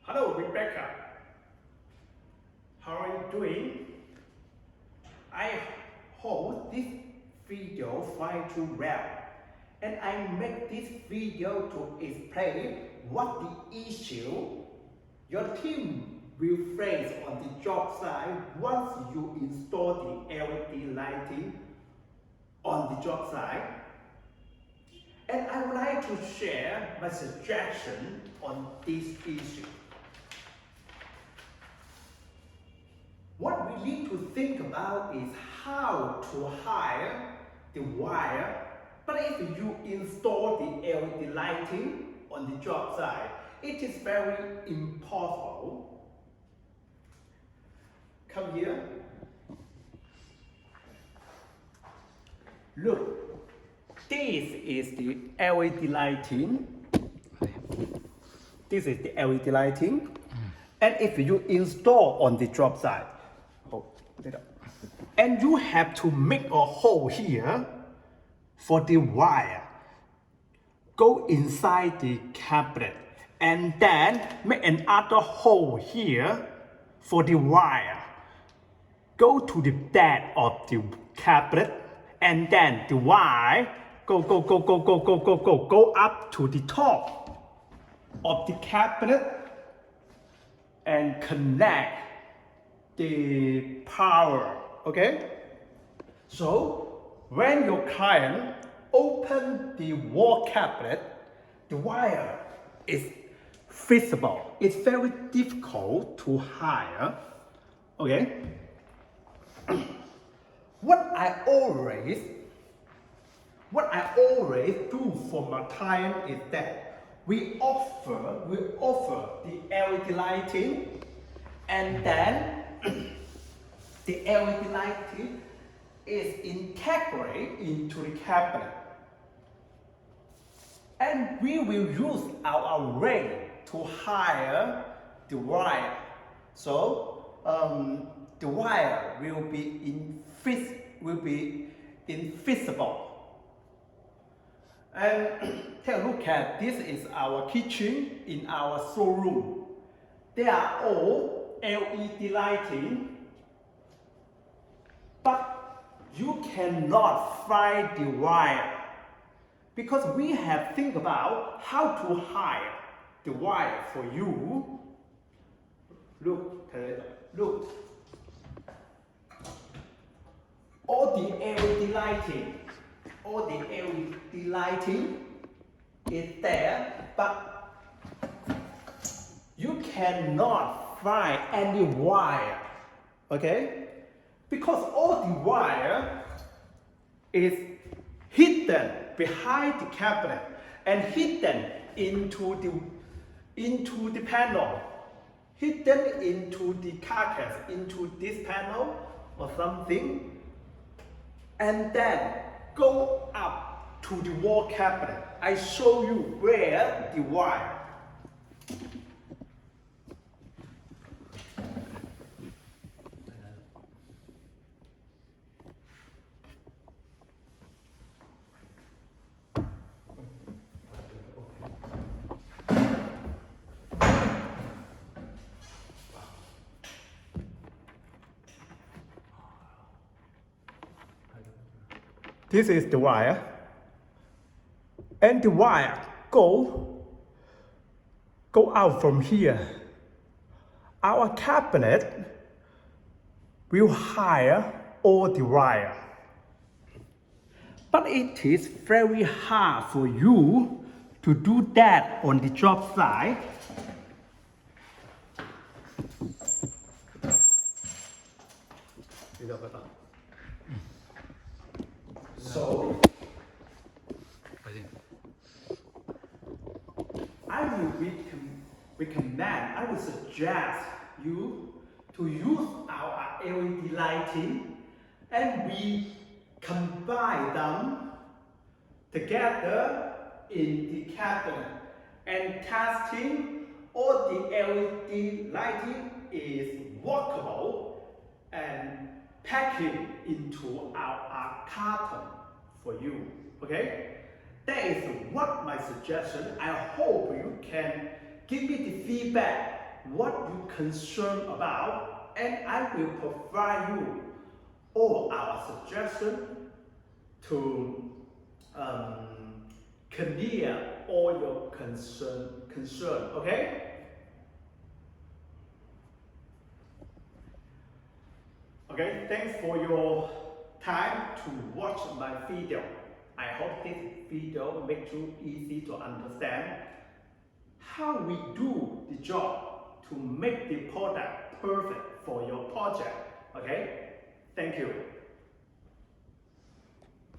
Hello, Rebecca. How are you doing? I hope this video finds you well. And I make this video to explain what the issue your team will face on the job site once you install the LED lighting on the job site. And I would like to share my suggestion on this issue. What we need to think about is how to hire the wire. But if you install the LED lighting on the job site, it is very impossible. Come here. Look, this is the LED lighting. This is the LED lighting. And if you install on the job site, and you have to make a hole here for the wire. Go inside the cabinet and then make another hole here for the wire. Go to the back of the cabinet and then the wire go up to the top of the cabinet and connect the power, okay? So when your client open the wall cabinet, the wire is visible. It's very difficult to hire, okay? What I always do for my client is that we offer the LED lighting, and then the LED lighting is integrated into the cabinet. And we will use our array to hire the wire. So the wire will be invisible. And take a look at this is our kitchen in our showroom. They are all LED lighting. But you cannot find the wire because we have think about how to hire the wire for you. Look. All the LED lighting is there, but you cannot find any wire, okay? Because all the wire is hidden behind the cabinet and hidden into the panel, hidden into the carcass, into this panel or something, and then go up to the wall cabinet. I show you where the wire. This is the wire, and the wire go out from here. Our cabinet will hire all the wire, but it is very hard for you to do that on the job site. So I would suggest you to use our LED lighting, and we combine them together in the cabinet, and testing all the LED lighting is workable and packing into our carton for you, okay? That is what my suggestion. I hope you can give me the feedback what you concerned about, and I will provide you all our suggestions to clear all your concern. Okay? Okay, thanks for your time to watch my video. I hope this video makes you easy to understand how we do the job to make the product perfect for your project. Okay? Thank you.